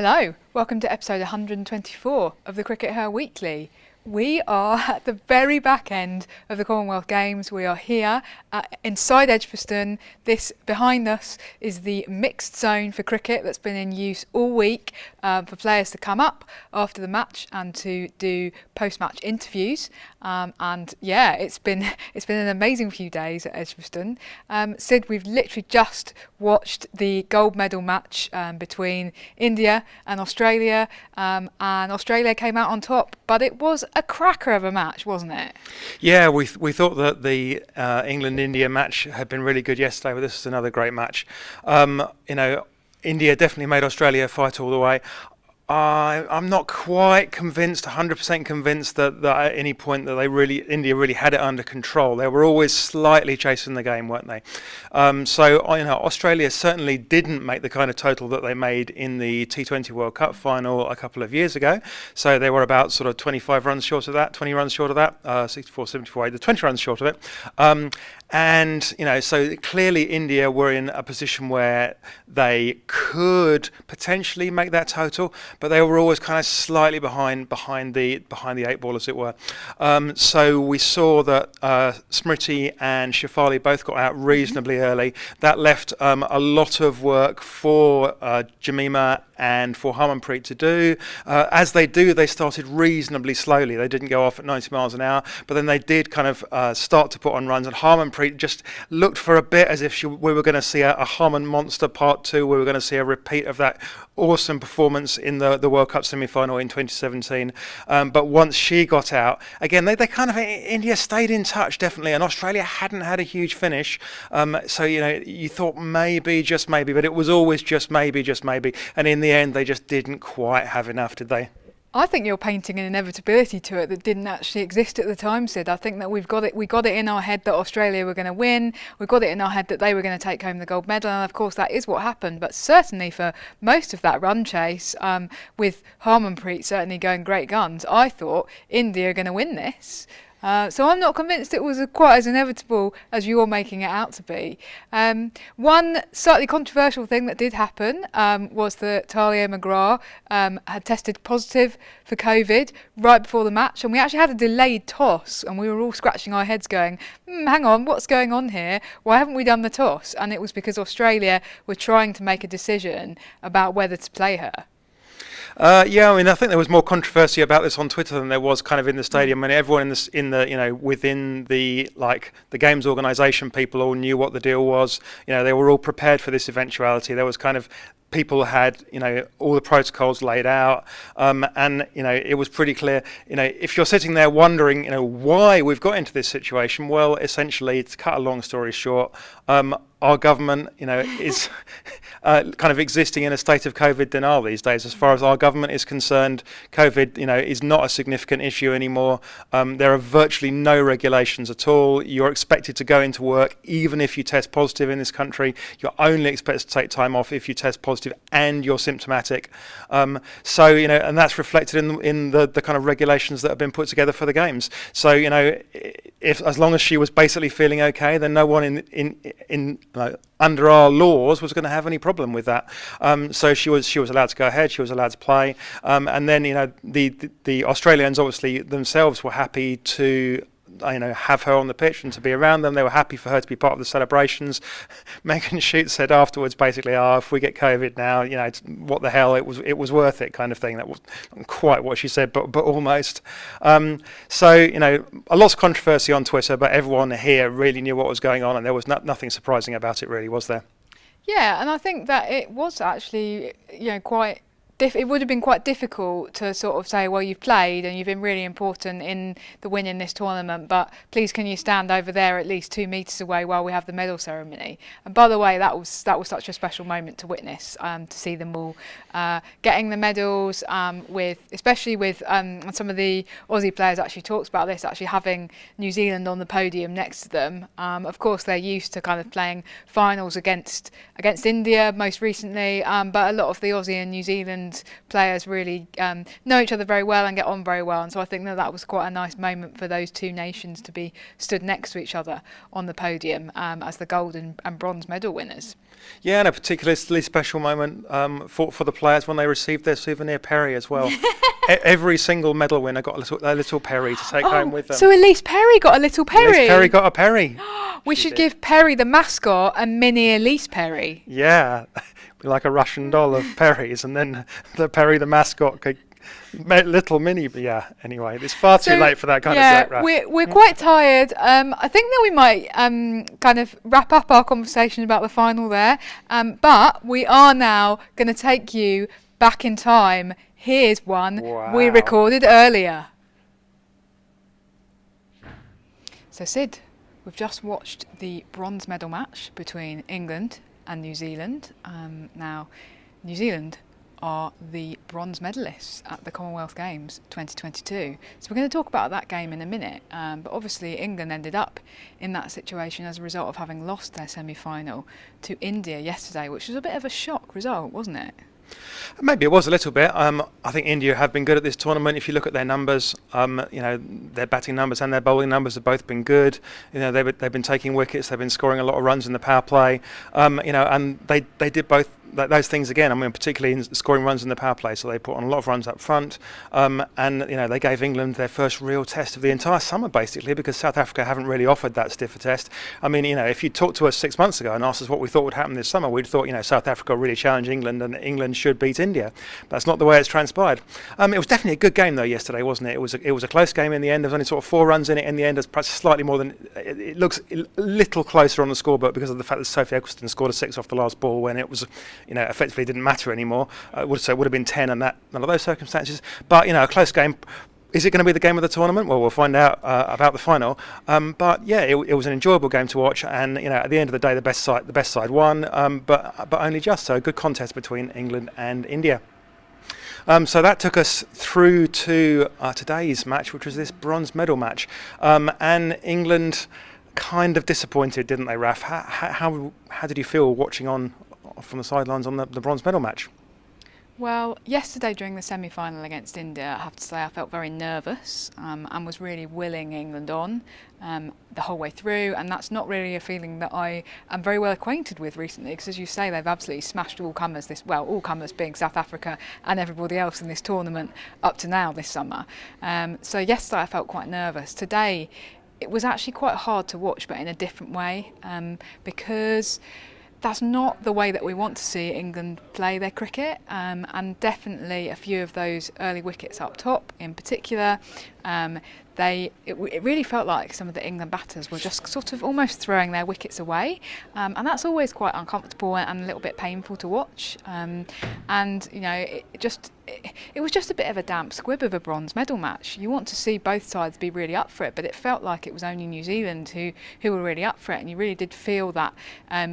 Hello, welcome to episode 124 of the CRICKETher Weekly. We are at the very back end of the Commonwealth Games. We are here inside Edgbaston. This behind us is the mixed zone for cricket that's been in use all week for players to come up after the match and to do post-match interviews. And yeah, it's been an amazing few days at Edgbaston. Sid, we've literally just watched the gold medal match between India and Australia, and Australia came out on top, but it was a cracker of a match, wasn't it? Yeah, we thought that the England-India match had been really good yesterday, but this is another great match. India definitely made Australia fight all the way. I'm not quite convinced, 100% convinced that at any point that India really had it under control. They were always slightly chasing the game, weren't they? Australia certainly didn't make the kind of total that they made in the T20 World Cup final a couple of years ago. So they were about sort of 25 runs short of that, 20 runs short of that, 64, 74, 80, 20 runs short of it. So clearly India were in a position where they could potentially make that total, but they were always kind of slightly behind the eight ball, as it were. So we saw that Smriti and Shefali both got out reasonably early. That left a lot of work for Jamima and for Harmanpreet to do. As they do, they started reasonably slowly. They didn't go off at 90 miles an hour, but then they did kind of start to put on runs, and Harmanpreet just looked for a bit as if we were going to see a Harman Monster Part 2. We were going to see a repeat of that awesome performance in the World Cup semi-final in 2017. But once she got out, again, they kind of, India stayed in touch, definitely, and Australia hadn't had a huge finish. So, you thought maybe, just maybe, but it was always just maybe. And in the end, they just didn't quite have enough, did they? I think you're painting an inevitability to it that didn't actually exist at the time, Sid. I think that we got it in our head that Australia were going to win. We got it in our head that they were going to take home the gold medal, and of course that is what happened. But certainly for most of that run chase, with Harmanpreet certainly going great guns, I thought India are going to win this. So I'm not convinced it was quite as inevitable as you're making it out to be. One slightly controversial thing that did happen was that Talia McGrath had tested positive for COVID right before the match, and we actually had a delayed toss, and we were all scratching our heads going, hang on, what's going on here? Why haven't we done the toss? And it was because Australia were trying to make a decision about whether to play her. I think there was more controversy about this on Twitter than there was kind of in the stadium, and everyone within the games organisation, people all knew what the deal was. They were all prepared for this eventuality. There was kind of people had, all the protocols laid out, and it was pretty clear. If you're sitting there wondering, why we've got into this situation, well, essentially, to cut a long story short, our government, is kind of existing in a state of COVID denial these days. As far as our government is concerned, COVID, is not a significant issue anymore. There are virtually no regulations at all. You're expected to go into work even if you test positive in this country. You're only expected to take time off if you test positive and you're symptomatic. And that's reflected in the kind of regulations that have been put together for the games. So, if as long as she was basically feeling okay, then no one under our laws was going to have any problem with that. So she was allowed to go ahead. She was allowed to play. And then the Australians obviously themselves were happy to have her on the pitch and to be around them. They were happy for her to be part of the celebrations. Megan Shute said afterwards, basically, if we get COVID now, what the hell? It was worth it, kind of thing. That wasn't quite what she said, but almost. A lot of controversy on Twitter, but everyone here really knew what was going on, and there was nothing surprising about it, really, was there? Yeah, and I think that it was actually, quite. It would have been quite difficult to sort of say, well, you've played and you've been really important in the win in this tournament, but please can you stand over there at least 2 metres away while we have the medal ceremony? And by the way, that was such a special moment to witness, to see them all getting the medals, especially with some of the Aussie players actually talked about this, actually having New Zealand on the podium next to them. Of course, they're used to kind of playing finals against India most recently, but a lot of the Aussie and New Zealand England players really know each other very well and get on very well, and so I think that was quite a nice moment for those two nations to be stood next to each other on the podium as the gold and bronze medal winners. Yeah, and a particularly special moment for the players when they received their souvenir Perry as well. Every single medal winner got a little Perry to take home with them. So Elise Perry got a little Perry. Elise Perry got a Perry. We should give Perry the mascot a mini Elise Perry. Yeah, like a Russian doll of Perrys, and then the Perry the mascot could little mini. But yeah, anyway, it's far too late for that kind of joke, Raf. We're quite tired. I think that we might kind of wrap up our conversation about the final there. But we are now going to take you back in time. Here's one we recorded earlier. So Sid, we've just watched the bronze medal match between England and New Zealand. Now, New Zealand are the bronze medalists at the Commonwealth Games 2022. So we're going to talk about that game in a minute. But obviously England ended up in that situation as a result of having lost their semi-final to India yesterday, which was a bit of a shock result, wasn't it? Maybe it was a little bit. I think India have been good at this tournament. If you look at their numbers, their batting numbers and their bowling numbers have both been good. They've been taking wickets. They've been scoring a lot of runs in the power play. And they did both those things again. I mean, particularly in scoring runs in the power play. So they put on a lot of runs up front. And they gave England their first real test of the entire summer, basically, because South Africa haven't really offered that stiffer test. I mean, if you talked to us 6 months ago and asked us what we thought would happen this summer, we'd thought, South Africa will really challenge England and England should beat India. That's not the way it's transpired. It was definitely a good game though yesterday, wasn't it? It was a close game in the end. There was only sort of 4 runs in it in the end. It's perhaps slightly more than it looks a little closer on the scoreboard because of the fact that Sophie Eccleston scored a 6 off the last ball when it was, effectively didn't matter anymore. So it would have been 10 in none of those circumstances. But a close game. Is it going to be the game of the tournament? Well, we'll find out about the final. But yeah, it was an enjoyable game to watch, and at the end of the day, the best side won, but only just. So a good contest between England and India. So that took us through to today's match, which was this bronze medal match, and England kind of disappointed, didn't they, Raf? How did you feel watching on from the sidelines on the bronze medal match? Well, yesterday during the semi-final against India, I have to say I felt very nervous and was really willing England on the whole way through, and that's not really a feeling that I am very well acquainted with recently, because as you say, they've absolutely smashed all comers all comers being South Africa and everybody else in this tournament up to now this summer. So yesterday I felt quite nervous. Today it was actually quite hard to watch, but in a different way, because that's not the way that we want to see England play their cricket, and definitely a few of those early wickets up top in particular, it really felt like some of the England batters were just sort of almost throwing their wickets away, and that's always quite uncomfortable and a little bit painful to watch, and it was just a bit of a damp squib of a bronze medal match. You want to see both sides be really up for it, but it felt like it was only New Zealand who were really up for it, and you really did feel that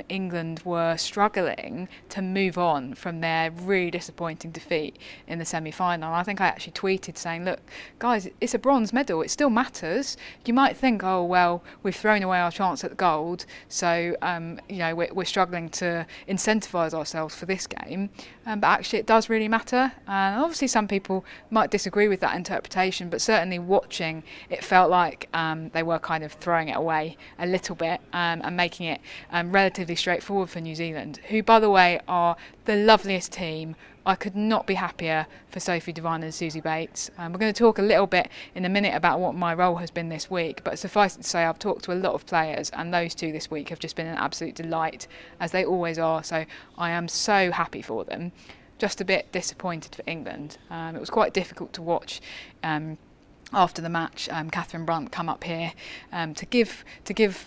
England were struggling to move on from their really disappointing defeat in the semi-final. And I think I actually tweeted saying, look, guys, it's a bronze medal, it still matters. You might think, oh, well, we've thrown away our chance at the gold, so we're struggling to incentivise ourselves for this game, but actually it does really matter. And obviously some people might disagree with that interpretation, but certainly watching, it felt like they were kind of throwing it away a little bit and making it relatively straightforward for New Zealand, who, by the way, are the loveliest team. I could not be happier for Sophie Devine and Susie Bates. We're going to talk a little bit in a minute about what my role has been this week, but suffice it to say I've talked to a lot of players, and those two this week have just been an absolute delight, as they always are, so I am so happy for them. Just a bit disappointed for England. It was quite difficult to watch after the match. Catherine Brunt come up here to give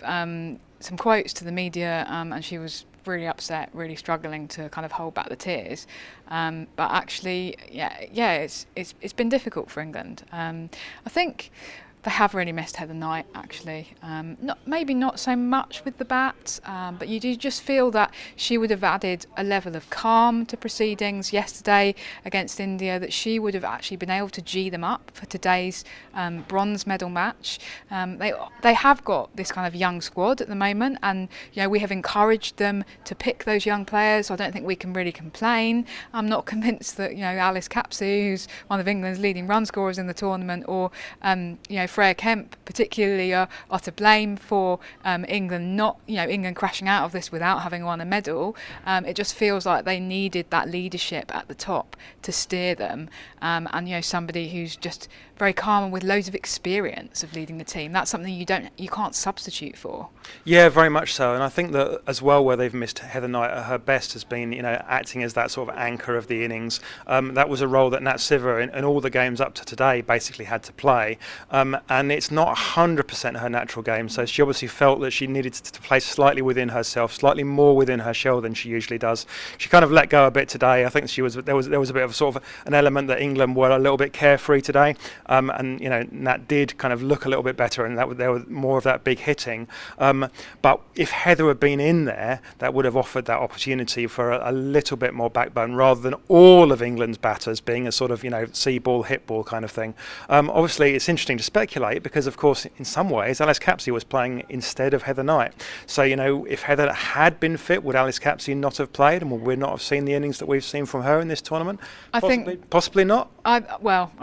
some quotes to the media, and she was really upset, really struggling to kind of hold back the tears. But actually, it's been difficult for England. I think They have really missed Heather Knight, actually. Maybe not so much with the bat, but you do just feel that she would have added a level of calm to proceedings yesterday against India, that she would have actually been able to G them up for today's bronze medal match. They have got this kind of young squad at the moment, and we have encouraged them to pick those young players. So I don't think we can really complain. I'm not convinced that Alice Capsey, who's one of England's leading run scorers in the tournament, or Freya Kemp particularly are to blame for England crashing out of this without having won a medal. It just feels like they needed that leadership at the top to steer them, and somebody who's just very calm and with loads of experience of leading the team. That's something you can't substitute for. Yeah, very much so. And I think that as well, where they've missed Heather Knight at her best has been acting as that sort of anchor of the innings. That was a role that Nat Siver in all the games up to today basically had to play, and it's not 100% her natural game. So she obviously felt that she needed to play slightly within herself, slightly more within her shell than she usually does. She kind of let go a bit today. I think there was a bit of sort of an element that England were a little bit carefree today, and Nat did kind of look a little bit better, and there was more of that big hitting. But if Heather had been in there, that would have offered that opportunity for a little bit more backbone, rather than all of England's batters being a sort of see ball, hit ball kind of thing. Obviously, it's interesting to speculate because, of course, in some ways, Alice Capsey was playing instead of Heather Knight. So, if Heather had been fit, would Alice Capsey not have played, and would we not have seen the innings that we've seen from her in this tournament? Possibly not. I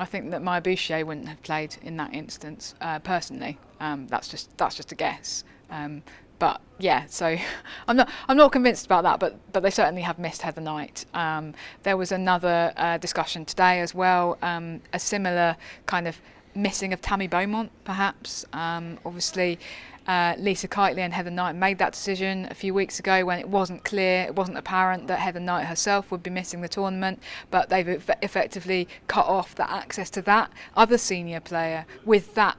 think that Maya Boucher wouldn't have played in that instance, personally. That's just a guess. But yeah, so I'm not convinced about that. But they certainly have missed Heather Knight. There was another discussion today as well, a similar kind of missing of Tammy Beaumont, perhaps. Obviously, Lisa Kiteley and Heather Knight made that decision a few weeks ago when it wasn't clear, it wasn't apparent that Heather Knight herself would be missing the tournament, but they've effectively cut off that access to that other senior player with that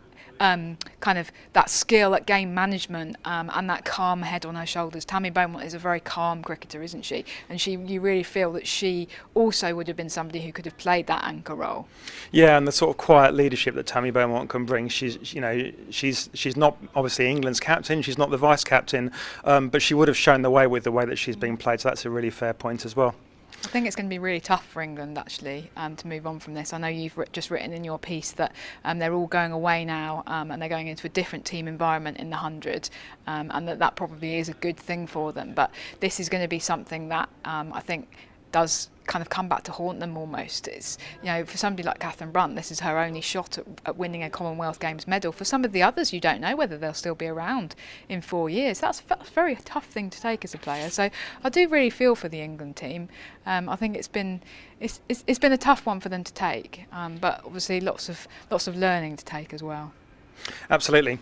kind of that skill at game management, and that calm head on her shoulders. Tammy Beaumont is a very calm cricketer, isn't she? And you really feel that she also would have been somebody who could have played that anchor role. Yeah, and the sort of quiet leadership that Tammy Beaumont can bring. She's not obviously England's captain. She's not the vice captain, but she would have shown the way with the way that she's being played. So that's a really fair point as well. I think it's going to be really tough for England, actually, to move on from this. I know you've just written in your piece that they're all going away now, and they're going into a different team environment in the 100, and that probably is a good thing for them. But this is going to be something that I think does kind of come back to haunt them almost. It's, for somebody like Catherine Brunt, this is her only shot at winning a Commonwealth Games medal. For some of the others, you don't know whether they'll still be around in 4 years. That's a very tough thing to take as a player. So I do really feel for the England team. I think it's been a tough one for them to take, but obviously lots of learning to take as well. Absolutely.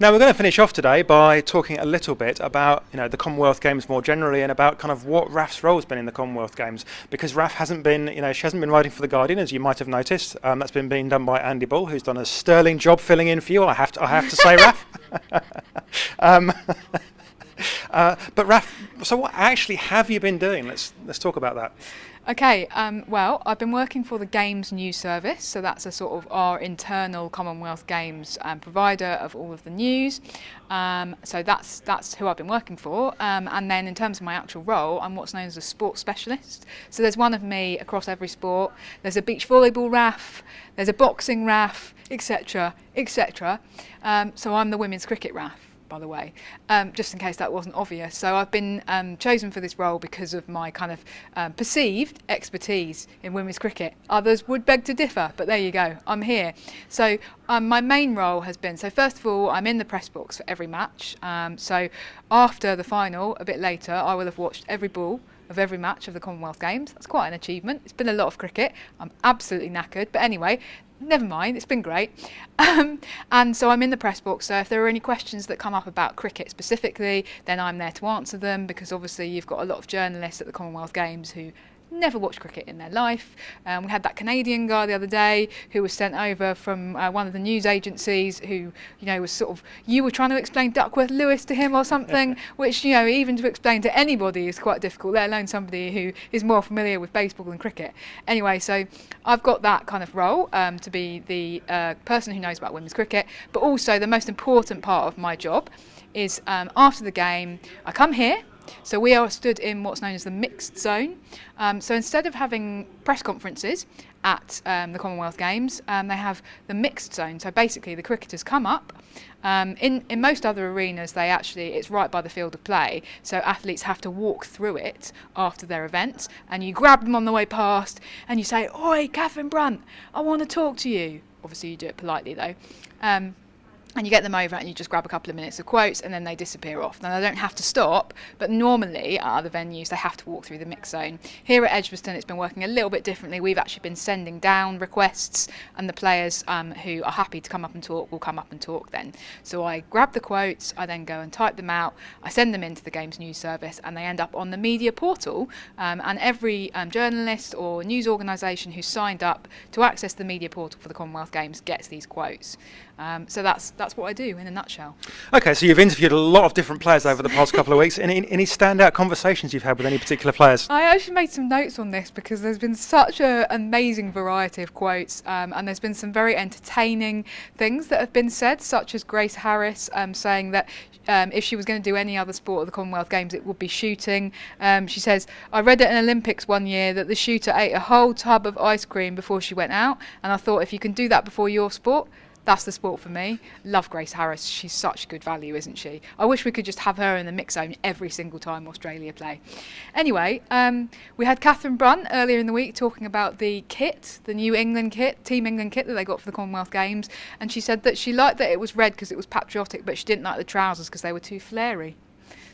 Now we're going to finish off today by talking a little bit about the Commonwealth Games more generally, and about kind of what Raf's role's been in the Commonwealth Games, because Raf hasn't been she hasn't been writing for The Guardian, as you might have noticed. That's been being done by Andy Bull, who's done a sterling job filling in for you. I have to say, Raf. But Raf, so what actually have you been doing? Let's talk about that. Okay, well, I've been working for the Games News Service, so that's a sort of our internal Commonwealth Games provider of all of the news. So that's who I've been working for. And then in terms of my actual role, I'm what's known as a sports specialist. So there's one of me across every sport. There's a beach volleyball RAF, there's a boxing RAF, etc., etc. So I'm the women's cricket RAF, by the way, just in case that wasn't obvious. So I've been chosen for this role because of my kind of perceived expertise in women's cricket. Others would beg to differ, but there you go, I'm here. So my main role has been, so first of all, I'm in the press box for every match. So after the final, a bit later, I will have watched every ball of every match of the Commonwealth Games. That's quite an achievement. It's been a lot of cricket. I'm absolutely knackered, but anyway, never mind, it's been great. And so I'm in the press box, so if there are any questions that come up about cricket specifically, then I'm there to answer them, because obviously you've got a lot of journalists at the Commonwealth Games who never watched cricket in their life. We had that Canadian guy the other day who was sent over from one of the news agencies who, was sort of, you were trying to explain Duckworth Lewis to him or something, which, even to explain to anybody is quite difficult, let alone somebody who is more familiar with baseball than cricket. Anyway, so I've got that kind of role to be the person who knows about women's cricket, but also the most important part of my job is after the game, I come here. So we are stood in what's known as the mixed zone. So instead of having press conferences at the Commonwealth Games, they have the mixed zone. So basically the cricketers come up. In most other arenas, it's right by the field of play. So athletes have to walk through it after their events. And you grab them on the way past and you say, "Oi, Catherine Brunt, I want to talk to you." Obviously you do it politely though. And you get them over and you just grab a couple of minutes of quotes and then they disappear off. Now, they don't have to stop, but normally at other venues they have to walk through the mix zone. Here at Edgbaston it's been working a little bit differently. We've actually been sending down requests and the players who are happy to come up and talk will come up and talk then. So I grab the quotes, I then go and type them out, I send them into the Games News Service and they end up on the media portal and every journalist or news organisation who's signed up to access the media portal for the Commonwealth Games gets these quotes. So that's what I do in a nutshell. Okay, so you've interviewed a lot of different players over the past couple of weeks. Any standout conversations you've had with any particular players? I actually made some notes on this because there's been such an amazing variety of quotes and there's been some very entertaining things that have been said, such as Grace Harris saying that if she was going to do any other sport at the Commonwealth Games, it would be shooting. She says, "I read at an Olympics one year that the shooter ate a whole tub of ice cream before she went out, and I thought if you can do that before your sport, that's the sport for me." Love Grace Harris. She's such good value, isn't she? I wish we could just have her in the mix zone every single time Australia play. Anyway, we had Catherine Brunt earlier in the week talking about the kit, the New England kit, Team England kit that they got for the Commonwealth Games. And she said that she liked that it was red because it was patriotic, but she didn't like the trousers because they were too flary.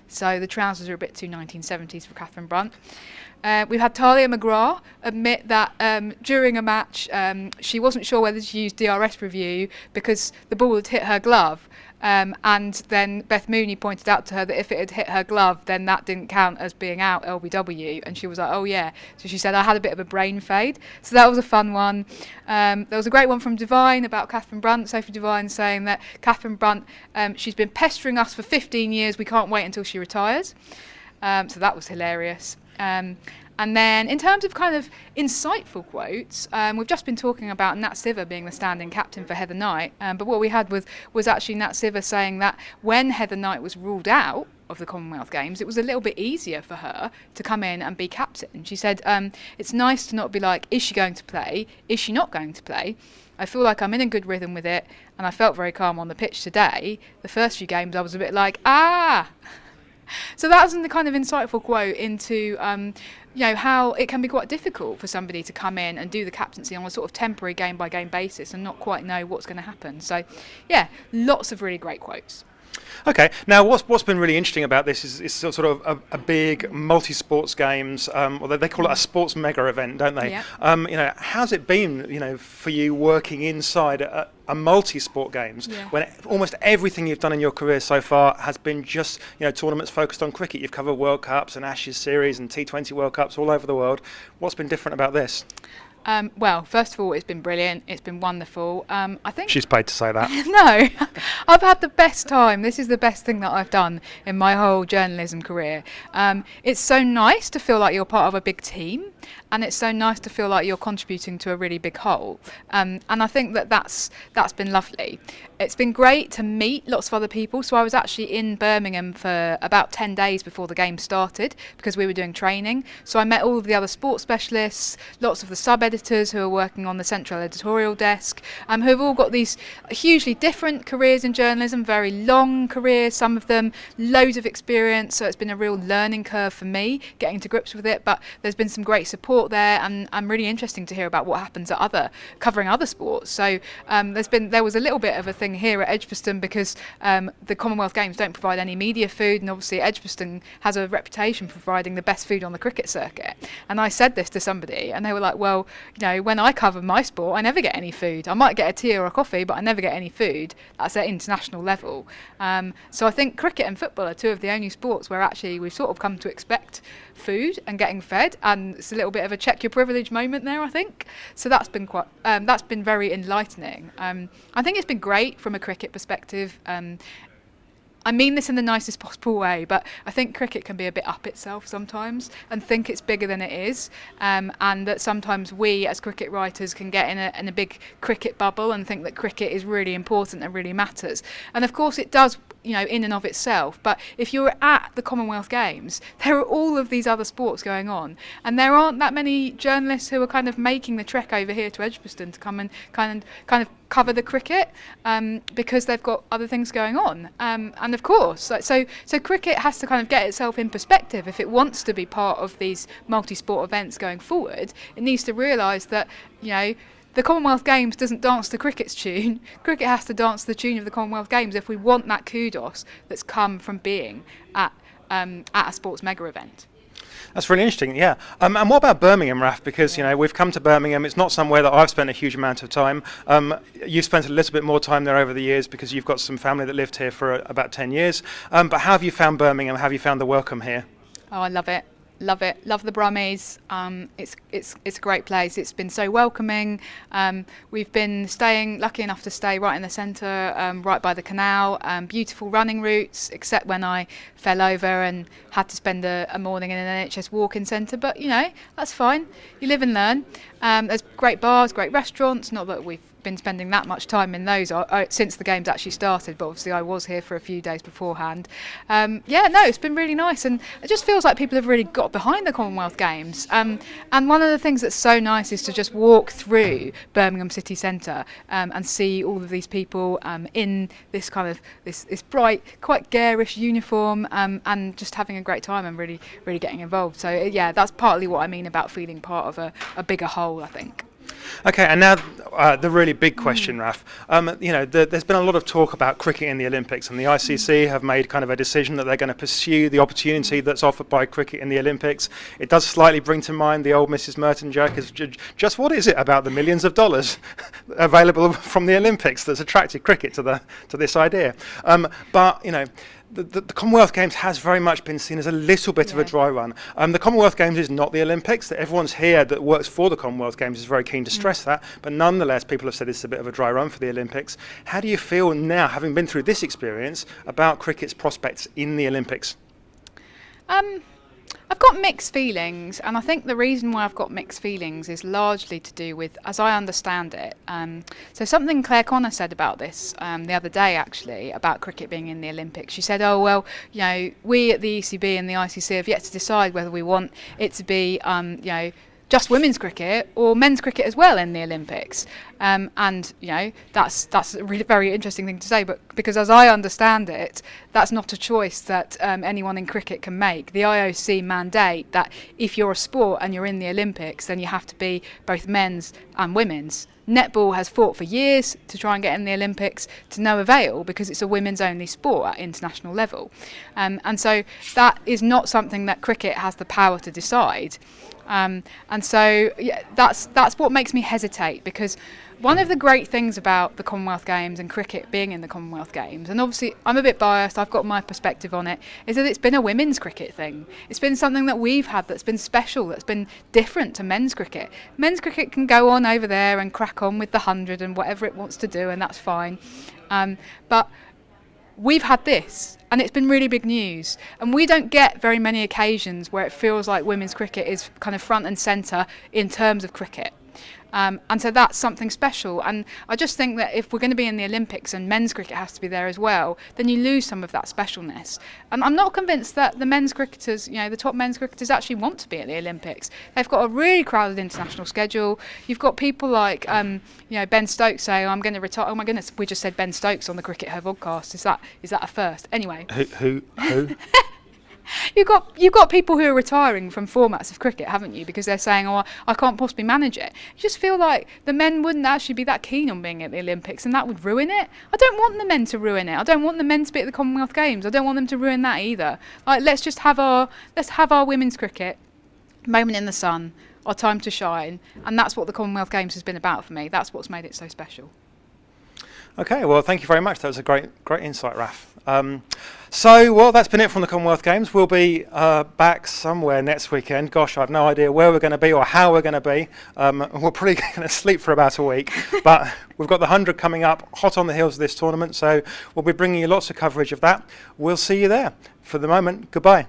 So the trousers are a bit too 1970s for Catherine Brunt. We've had Talia McGrath admit that during a match she wasn't sure whether to use DRS review because the ball had hit her glove. And then Beth Mooney pointed out to her that if it had hit her glove, then that didn't count as being out LBW. And she was like, "Oh yeah." So she said, "I had a bit of a brain fade." So that was a fun one. There was a great one from Divine about Catherine Brunt, Sophie Divine, saying that Catherine Brunt, she's been pestering us for 15 years. We can't wait until she retires. So that was hilarious. And then in terms of kind of insightful quotes, we've just been talking about Nat Siver being the stand-in captain for Heather Knight, but what we had was actually Nat Siver saying that when Heather Knight was ruled out of the Commonwealth Games, it was a little bit easier for her to come in and be captain. She said, "It's nice to not be like, is she going to play? Is she not going to play? I feel like I'm in a good rhythm with it, and I felt very calm on the pitch today. The first few games I was a bit like, ah!" So that was the kind of insightful quote into how it can be quite difficult for somebody to come in and do the captaincy on a sort of temporary game-by-game basis and not quite know what's going to happen. So, yeah, lots of really great quotes. Okay, now what's been really interesting about this is sort of a big multi-sports games, or they call it a sports mega event, don't they? Yeah. How's it been, for you working inside a multi-sport games when almost everything you've done in your career so far has been just tournaments focused on cricket? You've covered World Cups and Ashes series and T20 World Cups all over the world. What's been different about this? Well, first of all, it's been brilliant. It's been wonderful. I think She's paid to say that. No, I've had the best time. This is the best thing that I've done in my whole journalism career. It's so nice to feel like you're part of a big team, and it's so nice to feel like you're contributing to a really big whole. And I think that's been lovely. It's been great to meet lots of other people. So I was actually in Birmingham for about 10 days before the game started because we were doing training. So I met all of the other sports specialists, lots of the sub-editors who are working on the central editorial desk, who have all got these hugely different careers in journalism, very long careers, some of them loads of experience. So it's been a real learning curve for me getting to grips with it. But there's been some great support there, and I'm really interesting to hear about what happens at covering other sports. So there was a little bit of a thing here at Edgbaston because the Commonwealth Games don't provide any media food, and obviously Edgbaston has a reputation for providing the best food on the cricket circuit. And I said this to somebody and they were like, "Well, when I cover my sport, I never get any food. I might get a tea or a coffee, but I never get any food." That's at international level. So I think cricket and football are two of the only sports where actually we've sort of come to expect food and getting fed, and it's a little bit of a check your privilege moment there, I think. So that's been that's been very enlightening. I think it's been great from a cricket perspective. I mean this in the nicest possible way, but I think cricket can be a bit up itself sometimes and think it's bigger than it is, and that sometimes we as cricket writers can get in a big cricket bubble and think that cricket is really important and really matters. And of course it does, you know, in and of itself, but if you're at the Commonwealth Games, there are all of these other sports going on, and there aren't that many journalists who are kind of making the trek over here to Edgbaston to come and kind of cover the cricket, because they've got other things going on, and of course, so cricket has to kind of get itself in perspective. If it wants to be part of these multi-sport events going forward, it needs to realise that, you know, the Commonwealth Games doesn't dance to cricket's tune. Cricket has to dance the tune of the Commonwealth Games if we want that kudos that's come from being at a sports mega event. That's really interesting, yeah. And what about Birmingham, Raf? Because, you know, we've come to Birmingham. It's not somewhere that I've spent a huge amount of time. You've spent a little bit more time there over the years because you've got some family that lived here for about 10 years. But how have you found Birmingham? How have you found the welcome here? Oh, I love it. Love it. Love the Brummies. It's a great place. It's been so welcoming. We've been lucky enough to stay right in the centre, right by the canal. Beautiful running routes, except when I fell over and had to spend a morning in an NHS walk-in centre. But, you know, that's fine. You live and learn. There's great bars, great restaurants. Not that we've been spending that much time in those since the games actually started, but obviously I was here for a few days beforehand. It's been really nice, and it just feels like people have really got behind the Commonwealth Games, and one of the things that's so nice is to just walk through Birmingham city centre and see all of these people in this kind of this bright, quite garish uniform, and just having a great time and really getting involved. So yeah, that's partly what I mean about feeling part of a bigger whole, I think. Okay, and now the really big question, Raf. You know, there's been a lot of talk about cricket in the Olympics, and the ICC have made kind of a decision that they're going to pursue the opportunity that's offered by cricket in the Olympics. It does slightly bring to mind the old Mrs. Merton joke. Is just what is it about the millions of dollars available from the Olympics that's attracted cricket to this idea? But you know, the Commonwealth Games has very much been seen as a little bit of a dry run. The Commonwealth Games is not the Olympics. Everyone's here that works for the Commonwealth Games is very keen to stress that, but nonetheless people have said it's a bit of a dry run for the Olympics. How do you feel now, having been through this experience, about cricket's prospects in the Olympics? I've got mixed feelings, and I think the reason why I've got mixed feelings is largely to do with, as I understand it, so something Claire Connor said about this the other day, actually, about cricket being in the Olympics. She said, oh, well, you know, we at the ECB and the ICC have yet to decide whether we want it to be, you know, just women's cricket or men's cricket as well in the Olympics, and you know that's a really very interesting thing to say. But because as I understand it, that's not a choice that anyone in cricket can make. The IOC mandate that if you're a sport and you're in the Olympics, then you have to be both men's and women's. Netball has fought for years to try and get in the Olympics, to no avail, because it's a women's only sport at international level, and so that is not something that cricket has the power to decide. And so yeah, that's what makes me hesitate, because one of the great things about the Commonwealth Games and cricket being in the Commonwealth Games, and obviously I'm a bit biased, I've got my perspective on it, is that it's been a women's cricket thing. It's been something that we've had that's been special, that's been different to men's cricket. Men's cricket can go on over there and crack on with the 100 and whatever it wants to do, and that's fine. But we've had this, and it's been really big news, and we don't get very many occasions where it feels like women's cricket is kind of front and centre in terms of cricket. And so that's something special, and I just think that if we're going to be in the Olympics and men's cricket has to be there as well, then you lose some of that specialness. And I'm not convinced that the men's cricketers, you know, the top men's cricketers actually want to be at the Olympics. They've got a really crowded international schedule. You've got people like, you know, Ben Stokes saying, I'm going to retire. Oh my goodness, we just said Ben Stokes on the CRICKETher podcast. Is that a first? Anyway. Who? You've got people who are retiring from formats of cricket, haven't you? Because they're saying, oh, I can't possibly manage it. You just feel like the men wouldn't actually be that keen on being at the Olympics, and that would ruin it. I don't want the men to ruin it. I don't want the men to be at the Commonwealth Games. I don't want them to ruin that either. Like, let's have our women's cricket moment in the sun, our time to shine, and that's what the Commonwealth Games has been about for me. That's what's made it so special. Okay, well, thank you very much. That was a great insight, Raf. So, well, that's been it from the Commonwealth Games. We'll be back somewhere next weekend. Gosh, I've no idea where we're going to be or how we're going to be. We're probably going to sleep for about a week. But we've got the 100 coming up, hot on the heels of this tournament. So we'll be bringing you lots of coverage of that. We'll see you there. For the moment, goodbye.